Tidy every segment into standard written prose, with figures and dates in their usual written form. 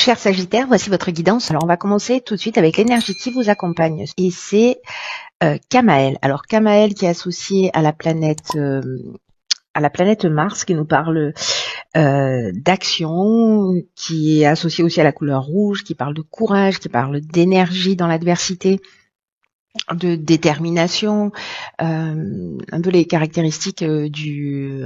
Cher Sagittaire, voici votre guidance. Alors on va commencer tout de suite avec l'énergie qui vous accompagne et c'est Kamaël. Alors Kamaël qui est associé à la planète Mars, qui nous parle d'action, qui est associé aussi à la couleur rouge, qui parle de courage, qui parle d'énergie dans l'adversité, de détermination, un peu les caractéristiques du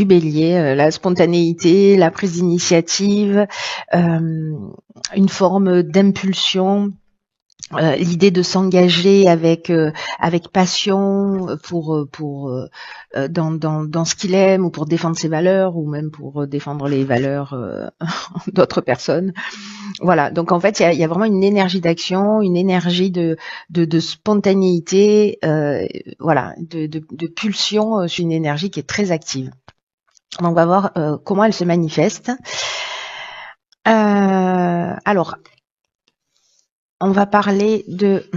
bélier, la spontanéité, la prise d'initiative, une forme d'impulsion, l'idée de s'engager avec passion dans ce qu'il aime, ou pour défendre ses valeurs, ou même pour défendre les valeurs d'autres personnes. Voilà, donc en fait il y a vraiment une énergie d'action, une énergie de spontanéité, voilà, de pulsion. C'est une énergie qui est très active. Donc on va voir comment elle se manifeste. Alors, on va parler de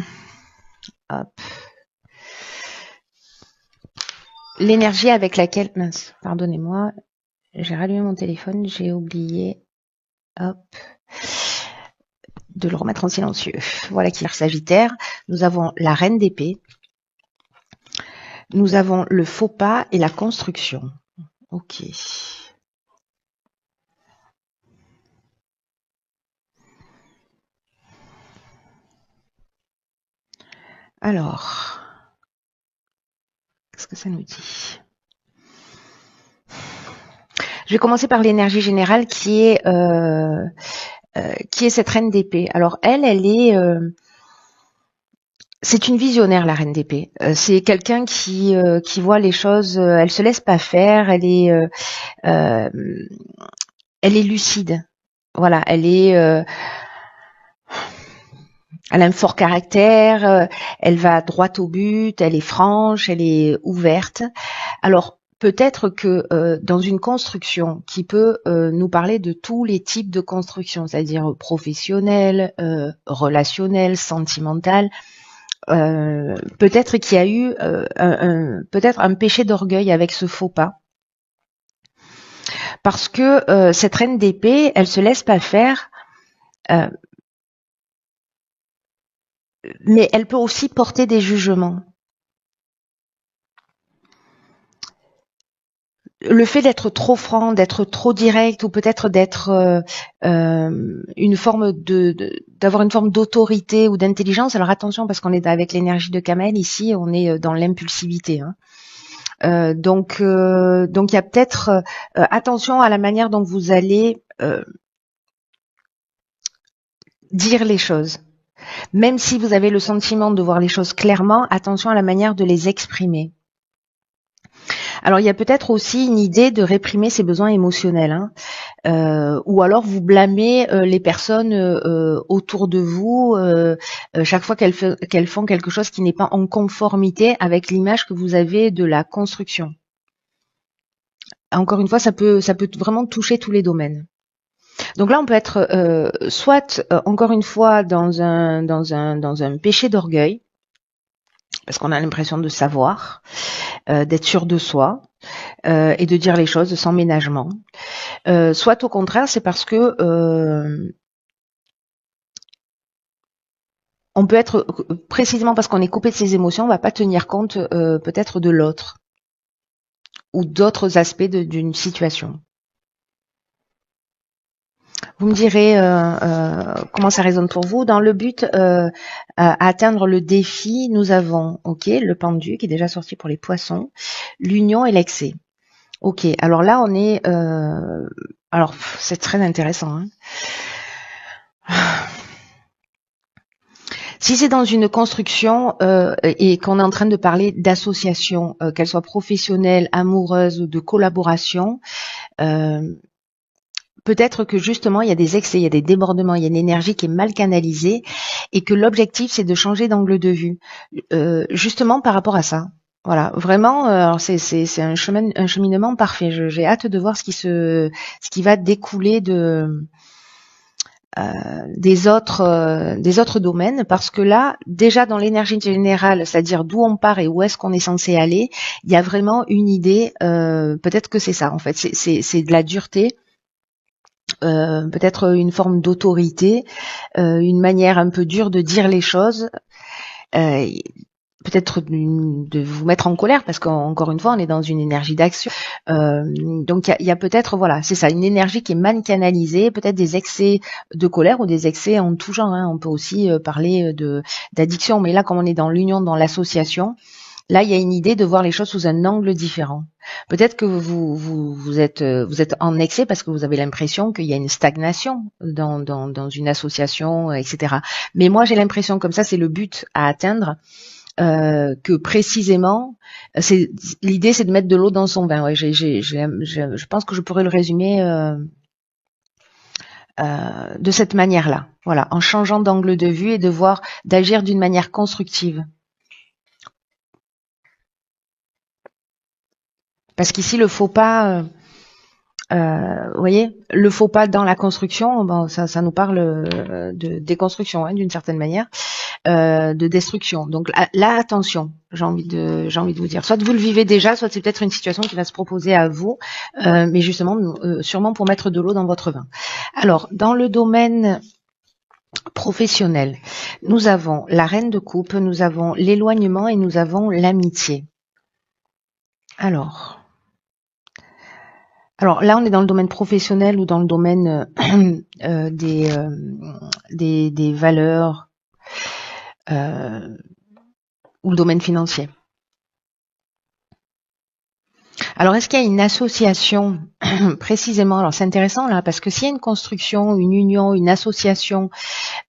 l'énergie avec laquelle... Mince, pardonnez-moi, j'ai rallumé mon téléphone, j'ai oublié de le remettre en silencieux. Voilà qui est Sagittaire. Nous avons la reine d'épée. Nous avons le faux pas et la construction. Ok. Alors, qu'est-ce que ça nous dit? Je vais commencer par l'énergie générale qui est cette reine d'épée. Alors elle est... c'est une visionnaire, la reine d'épée. C'est quelqu'un qui voit les choses, elle se laisse pas faire, elle est lucide. Voilà, elle a un fort caractère, elle va droit au but, elle est franche, elle est ouverte. Alors, peut-être que dans une construction qui peut nous parler de tous les types de construction, c'est-à-dire professionnelle, relationnelle, sentimentale, peut-être qu'il y a eu peut-être un péché d'orgueil avec ce faux pas. Parce que cette reine d'épée, elle se laisse pas faire, mais elle peut aussi porter des jugements. Le fait d'être trop franc, d'être trop direct, ou peut-être d'être une forme d'avoir une forme d'autorité ou d'intelligence. Alors attention, parce qu'on est avec l'énergie de Kamaël ici, on est dans l'impulsivité. Donc il y a peut-être attention à la manière dont vous allez dire les choses. Même si vous avez le sentiment de voir les choses clairement, attention à la manière de les exprimer. Alors il y a peut-être aussi une idée de réprimer ses besoins émotionnels, ou alors vous blâmez les personnes autour de vous chaque fois qu'elles font quelque chose qui n'est pas en conformité avec l'image que vous avez de la construction. Encore une fois, ça peut vraiment toucher tous les domaines. Donc là, on peut être soit encore une fois dans un péché d'orgueil, parce qu'on a l'impression de savoir, d'être sûr de soi, et de dire les choses sans ménagement. Soit au contraire, c'est parce que on peut être, précisément parce qu'on est coupé de ses émotions, on va pas tenir compte peut-être de l'autre ou d'autres aspects d'une situation. Vous me direz comment ça résonne pour vous. Dans le but à atteindre le défi, nous avons le pendu qui est déjà sorti pour les poissons, l'union et l'excès. Ok, alors là on est... alors c'est très intéressant. Si c'est dans une construction et qu'on est en train de parler d'association, qu'elle soit professionnelle, amoureuse ou de collaboration, peut-être que justement il y a des excès, il y a des débordements, il y a une énergie qui est mal canalisée et que l'objectif c'est de changer d'angle de vue, justement par rapport à ça. Voilà, vraiment, alors c'est un cheminement parfait. J'ai hâte de voir ce qui va découler des autres domaines, parce que là, déjà dans l'énergie générale, c'est-à-dire d'où on part et où est-ce qu'on est censé aller, il y a vraiment une idée. Peut-être que c'est ça en fait, c'est de la dureté. peut-être une forme d'autorité, une manière un peu dure de dire les choses, peut-être de vous mettre en colère parce qu'encore une fois on est dans une énergie d'action. Donc il y a peut-être, voilà, c'est ça, une énergie qui est mal canalisée, peut-être des excès de colère ou des excès en tout genre, hein. On peut aussi parler d'addiction, mais là comme on est dans l'union, dans l'association, là il y a une idée de voir les choses sous un angle différent. Peut-être que vous êtes en excès parce que vous avez l'impression qu'il y a une stagnation dans une association, etc. Mais moi j'ai l'impression, comme ça c'est le but à atteindre, que précisément, l'idée, c'est de mettre de l'eau dans son vin. Ouais, je pense que je pourrais le résumer de cette manière-là. Voilà, en changeant d'angle de vue et d'agir d'une manière constructive. Parce qu'ici, le faux pas, vous voyez, le faux pas dans la construction, bon, ça nous parle de déconstruction, hein, d'une certaine manière. De destruction. Donc là, attention, j'ai envie de vous dire. Soit vous le vivez déjà, soit c'est peut-être une situation qui va se proposer à vous, mais justement, sûrement pour mettre de l'eau dans votre vin. Alors, dans le domaine professionnel, nous avons la reine de coupe, nous avons l'éloignement et nous avons l'amitié. Alors là, on est dans le domaine professionnel ou dans le domaine des valeurs, ou le domaine financier. Alors, est-ce qu'il y a une association précisément? Alors, c'est intéressant là, parce que s'il y a une construction, une union, une association,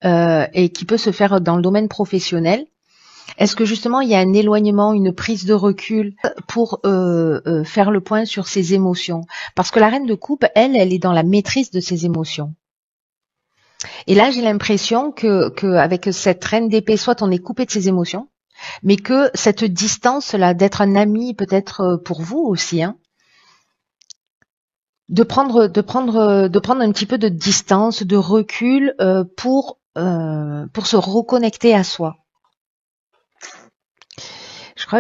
et qui peut se faire dans le domaine professionnel, est-ce que justement il y a un éloignement, une prise de recul pour faire le point sur ses émotions? Parce que la reine de coupe, elle est dans la maîtrise de ses émotions. Et là, j'ai l'impression que avec cette reine d'épée, soit on est coupé de ses émotions, mais que cette distance-là, d'être un ami peut-être pour vous aussi, hein, de prendre un petit peu de distance, de recul pour se reconnecter à soi.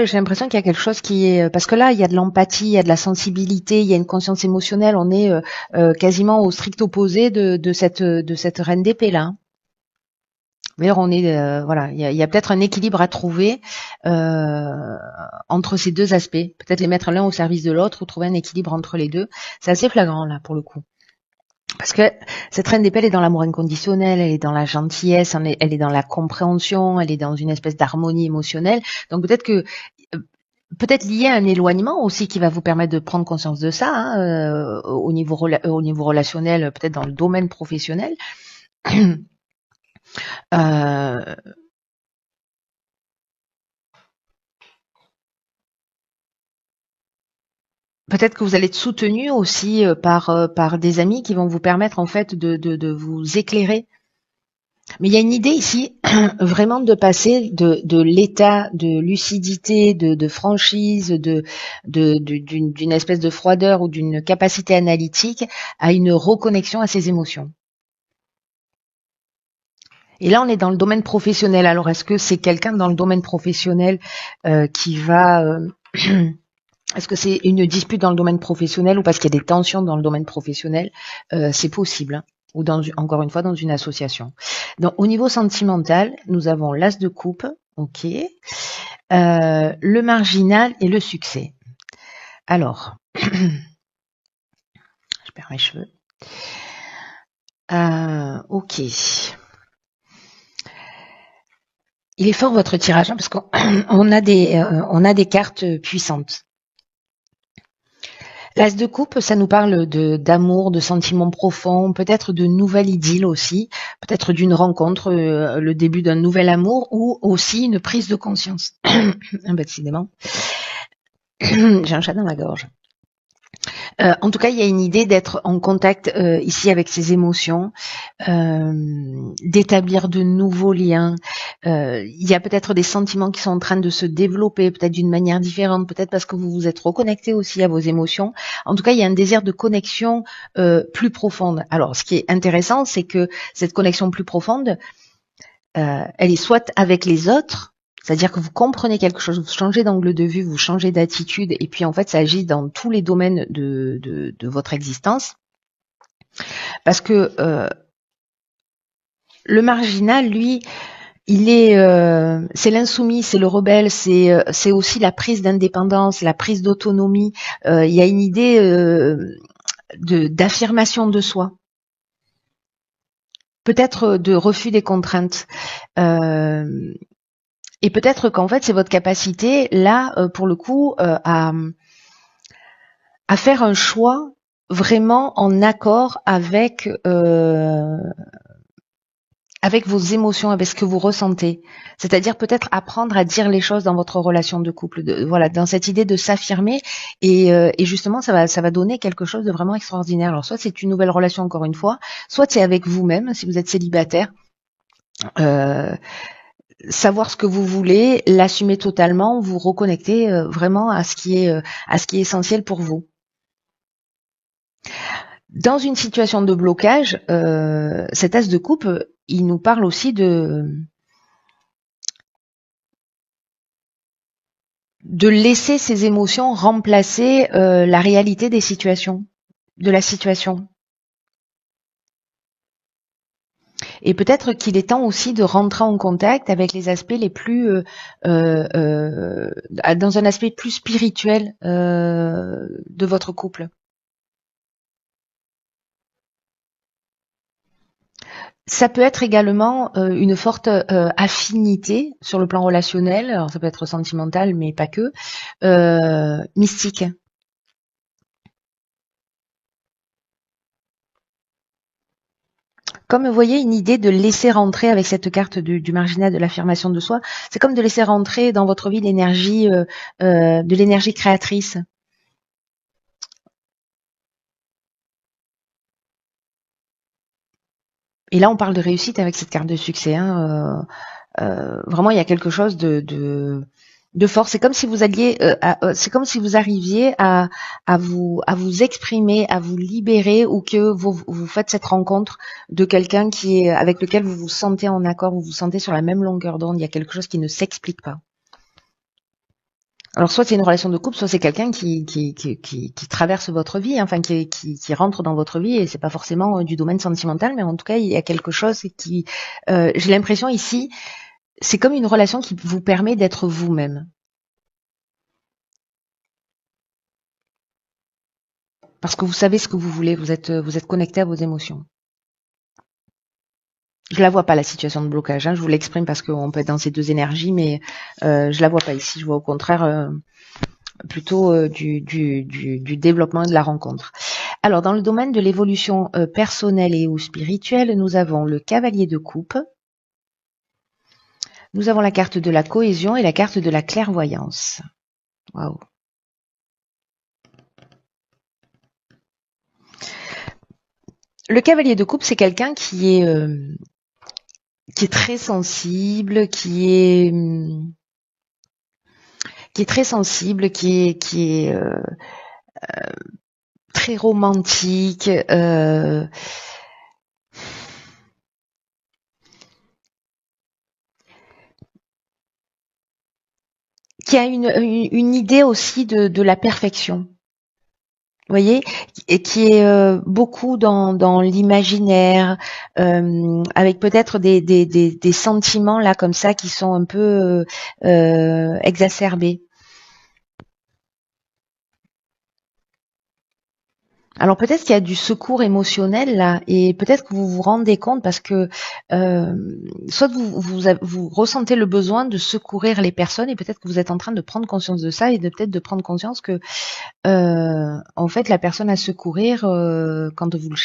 J'ai l'impression qu'il y a quelque chose qui est, parce que là il y a de l'empathie, il y a de la sensibilité, il y a une conscience émotionnelle. On est quasiment au strict opposé de cette reine d'épée là. D'ailleurs, on est voilà, il y a peut-être un équilibre à trouver entre ces deux aspects. Peut-être les mettre l'un au service de l'autre ou trouver un équilibre entre les deux. C'est assez flagrant là pour le coup. Parce que cette reine d'épée, elle est dans l'amour inconditionnel, elle est dans la gentillesse, elle est dans la compréhension, elle est dans une espèce d'harmonie émotionnelle. Donc peut-être lié à un éloignement aussi qui va vous permettre de prendre conscience de ça, hein, au niveau relationnel, peut-être dans le domaine professionnel. Peut-être que vous allez être soutenu aussi par des amis qui vont vous permettre en fait de vous éclairer. Mais il y a une idée ici vraiment de passer de l'état de lucidité, de franchise, d'une espèce de froideur ou d'une capacité analytique à une reconnexion à ses émotions. Et là, on est dans le domaine professionnel. Alors, est-ce que c'est quelqu'un dans le domaine professionnel qui va... est-ce que c'est une dispute dans le domaine professionnel ou parce qu'il y a des tensions dans le domaine professionnel? C'est possible. Hein. Ou encore une fois, dans une association. Donc, au niveau sentimental, nous avons l'as de coupe, ok, le marginal et le succès. Alors, je perds mes cheveux. Ok. Il est fort votre tirage hein, parce qu'on a des cartes puissantes. L'as de coupe, ça nous parle d'amour, de sentiments profonds, peut-être de nouvelle idylle aussi, peut-être d'une rencontre, le début d'un nouvel amour ou aussi une prise de conscience. Décidément, j'ai un chat dans la gorge. En tout cas, il y a une idée d'être en contact ici avec ses émotions, d'établir de nouveaux liens. Il y a peut-être des sentiments qui sont en train de se développer, peut-être d'une manière différente, peut-être parce que vous vous êtes reconnecté aussi à vos émotions. En tout cas, il y a un désir de connexion plus profonde. Alors, ce qui est intéressant, c'est que cette connexion plus profonde, elle est soit avec les autres, c'est-à-dire que vous comprenez quelque chose, vous changez d'angle de vue, vous changez d'attitude, et puis en fait, ça agit dans tous les domaines de votre existence. Parce que le marginal, lui, c'est l'insoumis, c'est le rebelle, c'est aussi la prise d'indépendance, la prise d'autonomie. Il y a une idée d'affirmation de soi, peut-être de refus des contraintes. Et peut-être qu'en fait, c'est votre capacité, là, pour le coup, à faire un choix vraiment en accord avec vos émotions, avec ce que vous ressentez. C'est-à-dire peut-être apprendre à dire les choses dans votre relation de couple, voilà, dans cette idée de s'affirmer et justement ça va donner quelque chose de vraiment extraordinaire. Alors soit c'est une nouvelle relation encore une fois, soit c'est avec vous-même si vous êtes célibataire. Savoir ce que vous voulez, l'assumer totalement, vous reconnecter vraiment à ce qui est essentiel pour vous. Dans une situation de blocage, cet as de coupe, il nous parle aussi de laisser ses émotions remplacer la réalité des situations, de la situation. Et peut-être qu'il est temps aussi de rentrer en contact avec les aspects les plus, dans un aspect plus spirituel de votre couple. Ça peut être également une forte affinité sur le plan relationnel, alors ça peut être sentimental, mais pas que, mystique. Comme vous voyez, une idée de laisser rentrer avec cette carte du marginal de l'affirmation de soi, c'est comme de laisser rentrer dans votre vie de l'énergie créatrice. Et là, on parle de réussite avec cette carte de succès. Hein. Vraiment, il y a quelque chose de fort. C'est comme si vous alliez, c'est comme si vous arriviez à vous exprimer, à vous libérer, ou que vous faites cette rencontre de quelqu'un avec lequel vous vous sentez en accord, vous vous sentez sur la même longueur d'onde. Il y a quelque chose qui ne s'explique pas. Alors soit c'est une relation de couple, soit c'est quelqu'un qui traverse votre vie, enfin qui rentre dans votre vie, et c'est pas forcément du domaine sentimental, mais en tout cas il y a quelque chose qui, j'ai l'impression ici, c'est comme une relation qui vous permet d'être vous-même. Parce que vous savez ce que vous voulez, vous êtes connecté à vos émotions. Je la vois pas la situation de blocage, hein, je vous l'exprime parce qu'on peut être dans ces deux énergies, mais je la vois pas ici, je vois au contraire plutôt du développement et de la rencontre. Alors dans le domaine de l'évolution personnelle et ou spirituelle, nous avons le cavalier de coupe, nous avons la carte de la cohésion et la carte de la clairvoyance. Waouh. Le cavalier de coupe, c'est quelqu'un qui est très sensible, qui est très sensible, qui est très romantique, qui a une idée aussi de la perfection. Vous voyez, et qui est beaucoup dans l'imaginaire, avec peut-être des sentiments là comme ça qui sont un peu exacerbés. Alors peut-être qu'il y a du secours émotionnel là, et peut-être que vous vous rendez compte parce que soit vous ressentez le besoin de secourir les personnes, et peut-être que vous êtes en train de prendre conscience de ça et de peut-être de prendre conscience que en fait la personne à secourir quand vous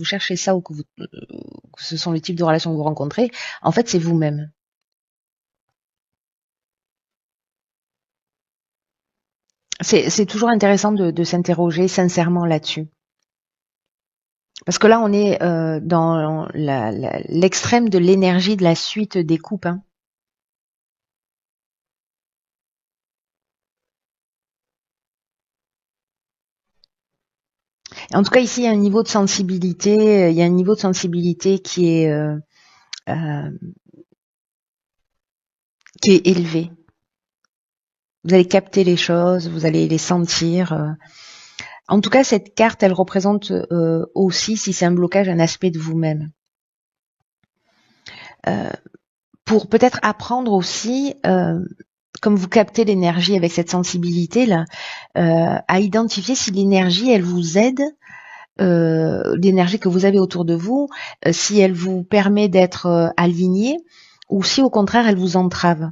cherchez ça, ou que ce sont les types de relations que vous rencontrez, en fait c'est vous-même. C'est toujours intéressant de s'interroger sincèrement là-dessus. Parce que là, on est dans l'extrême de l'énergie de la suite des coupes. Hein. En tout cas, ici, il y a un niveau de sensibilité, il y a un niveau de sensibilité euh, qui est élevé. Vous allez capter les choses, vous allez les sentir. En tout cas, cette carte, elle représente aussi, si c'est un blocage, un aspect de vous-même. Pour peut-être apprendre aussi, comme vous captez l'énergie avec cette sensibilité là, à identifier si l'énergie, elle vous aide, l'énergie que vous avez autour de vous, si elle vous permet d'être aligné, ou si au contraire elle vous entrave.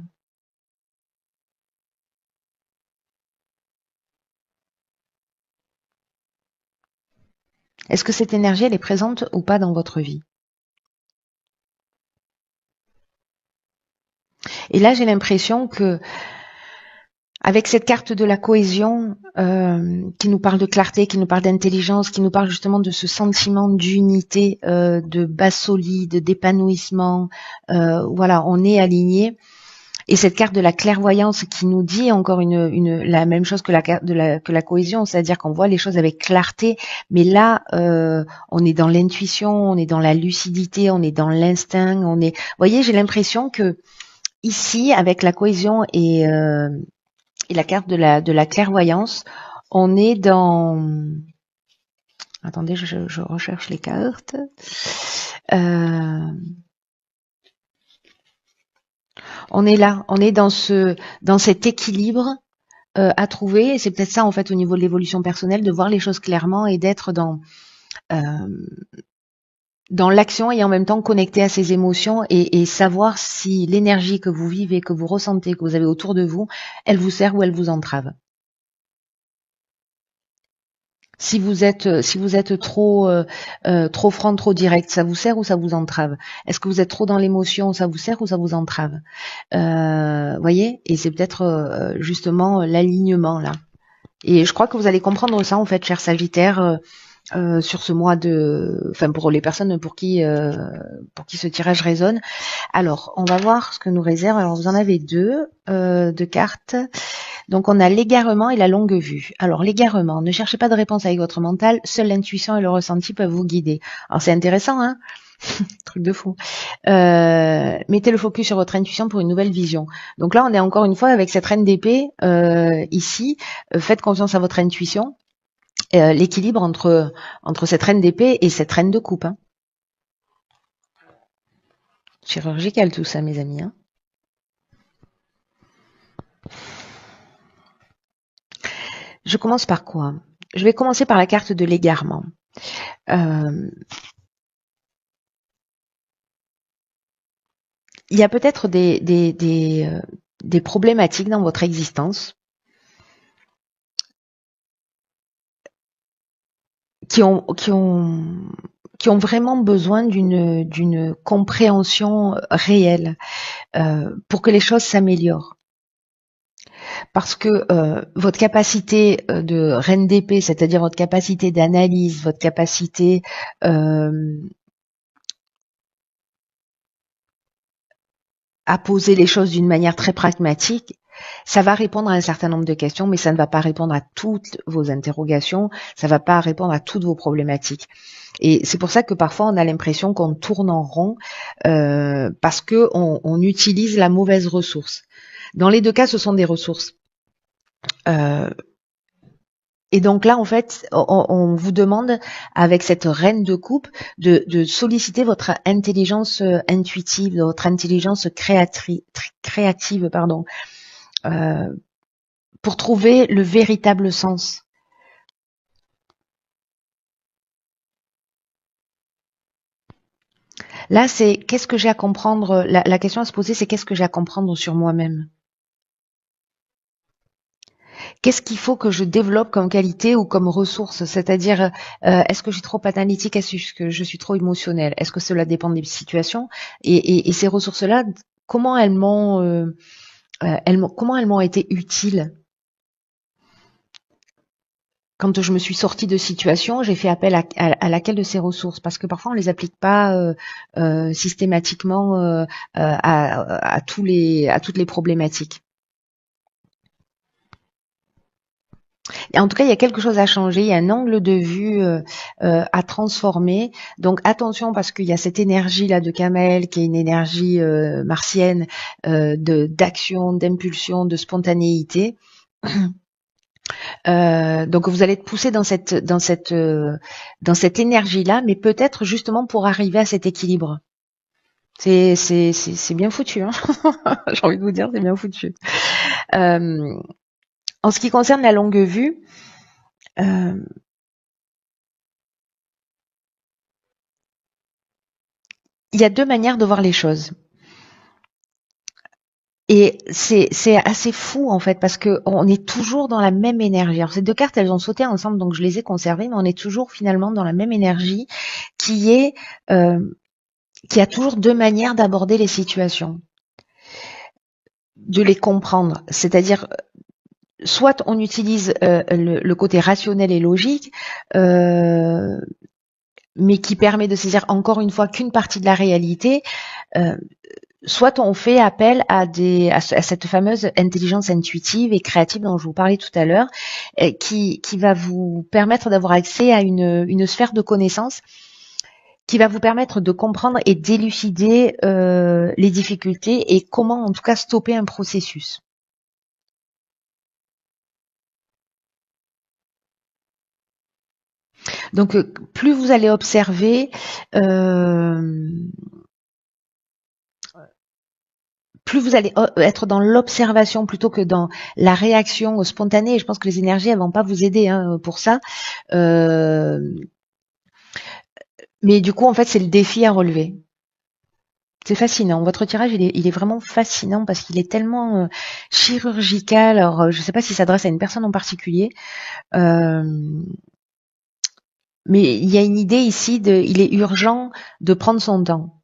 Est-ce que cette énergie, elle est présente ou pas dans votre vie? Et là, j'ai l'impression que avec cette carte de la cohésion, qui nous parle de clarté, qui nous parle d'intelligence, qui nous parle justement de ce sentiment d'unité, de base solide, d'épanouissement, voilà, on est aligné. Et cette carte de la clairvoyance qui nous dit encore la même chose que la carte que la cohésion, c'est-à-dire qu'on voit les choses avec clarté, mais là, on est dans l'intuition, on est dans la lucidité, on est dans l'instinct, vous voyez, j'ai l'impression que ici, avec la cohésion et la carte de la clairvoyance, on est dans... Attendez, je recherche les cartes. On est là, on est dans cet équilibre à trouver. Et c'est peut-être ça en fait au niveau de l'évolution personnelle, de voir les choses clairement et d'être dans l'action et en même temps connecté à ses émotions et savoir si l'énergie que vous vivez, que vous ressentez, que vous avez autour de vous, elle vous sert ou elle vous entrave. Si vous êtes trop franc, trop direct, ça vous sert ou ça vous entrave? Est-ce que vous êtes trop dans l'émotion, ça vous sert ou ça vous entrave? Voyez? Et c'est peut-être justement l'alignement là. Et je crois que vous allez comprendre ça en fait, cher Sagittaire, sur ce mois enfin pour les personnes pour qui ce tirage résonne. Alors, on va voir ce que nous réserve. Alors, vous en avez deux cartes. Donc, on a l'égarement et la longue vue. Alors, l'égarement, ne cherchez pas de réponse avec votre mental, seule l'intuition et le ressenti peuvent vous guider. Alors, c'est intéressant, hein? Truc de fou. Mettez le focus sur votre intuition pour une nouvelle vision. Donc là, on est encore une fois avec cette reine d'épée ici. Faites confiance à votre intuition. L'équilibre entre cette reine d'épée et cette reine de coupe. Hein. Chirurgical tout ça, mes amis. Hein. Je commence par quoi? Je vais commencer par la carte de l'égarement. Il y a peut-être des problématiques dans votre existence qui ont vraiment besoin d'une compréhension réelle pour que les choses s'améliorent. Parce que votre capacité de reine d'épée, c'est-à-dire votre capacité d'analyse, votre capacité à poser les choses d'une manière très pragmatique, ça va répondre à un certain nombre de questions, mais ça ne va pas répondre à toutes vos interrogations, ça ne va pas répondre à toutes vos problématiques. Et c'est pour ça que parfois on a l'impression qu'on tourne en rond parce que on utilise la mauvaise ressource. Dans les deux cas, ce sont des ressources. Et donc là, en fait, on vous demande, avec cette reine de coupe, de solliciter votre intelligence intuitive, votre intelligence créative, pardon, pour trouver le véritable sens. Là, c'est qu'est-ce que j'ai à comprendre. La question à se poser, c'est qu'est-ce que j'ai à comprendre sur moi-même. Qu'est-ce qu'il faut que je développe comme qualité ou comme ressource? C'est-à-dire, est-ce que je suis trop analytique? Est-ce que je suis trop émotionnelle? Est-ce que cela dépend des situations? Et ces ressources-là, comment elles m'ont été utiles? Quand je me suis sortie de situation, j'ai fait appel à laquelle de ces ressources? Parce que parfois on les applique pas systématiquement à toutes les problématiques. Et en tout cas, il y a quelque chose à changer, il y a un angle de vue à transformer. Donc attention parce qu'il y a cette énergie là de Kamel qui est une énergie martienne d'action, d'impulsion, de spontanéité. Donc vous allez être poussé dans cette énergie-là, mais peut-être justement pour arriver à cet équilibre. C'est bien foutu, hein. J'ai envie de vous dire, c'est bien foutu. En ce qui concerne la longue vue, il y a deux manières de voir les choses. Et c'est assez fou en fait parce que on est toujours dans la même énergie. Alors ces deux cartes, elles ont sauté ensemble, donc je les ai conservées, mais on est toujours finalement dans la même énergie qui a toujours deux manières d'aborder les situations, de les comprendre. C'est-à-dire, soit on utilise le côté rationnel et logique, mais qui permet de saisir encore une fois qu'une partie de la réalité. Soit on fait appel à cette fameuse intelligence intuitive et créative dont je vous parlais tout à l'heure, qui va vous permettre d'avoir accès à une sphère de connaissances qui va vous permettre de comprendre et d'élucider les difficultés et comment en tout cas stopper un processus. Donc plus vous allez observer, plus vous allez être dans l'observation plutôt que dans la réaction spontanée. Et je pense que les énergies, elles vont pas vous aider pour ça. Mais du coup, en fait, c'est le défi à relever. C'est fascinant. Votre tirage, il est vraiment fascinant parce qu'il est tellement chirurgical. Alors, je ne sais pas s'il s'adresse à une personne en particulier, mais il y a une idée ici il est urgent de prendre son temps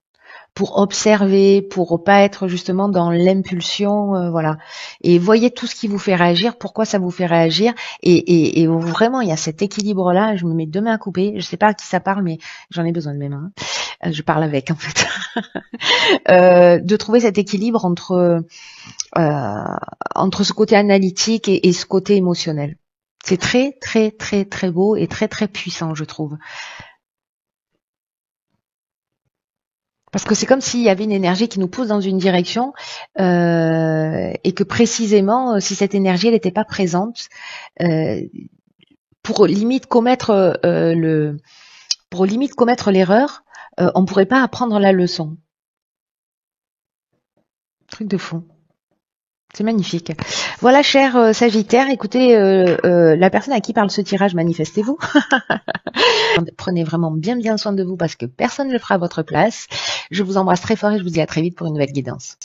pour observer, pour pas être justement dans l'impulsion, voilà. Et voyez tout ce qui vous fait réagir, pourquoi ça vous fait réagir, et vraiment il y a cet équilibre-là. Je me mets deux mains à couper. Je sais pas à qui ça parle, mais j'en ai besoin de mes mains. Je parle avec en fait. De trouver cet équilibre entre ce côté analytique et ce côté émotionnel. C'est très très très très beau et très très puissant, je trouve. Parce que c'est comme s'il y avait une énergie qui nous pousse dans une direction et que précisément, si cette énergie elle n'était pas présente, pour limite commettre l'erreur, on pourrait pas apprendre la leçon. Truc de fou. C'est magnifique. Voilà, cher Sagittaire, écoutez, la personne à qui parle ce tirage, manifestez-vous. Prenez vraiment bien bien soin de vous parce que personne ne le fera à votre place. Je vous embrasse très fort et je vous dis à très vite pour une nouvelle guidance.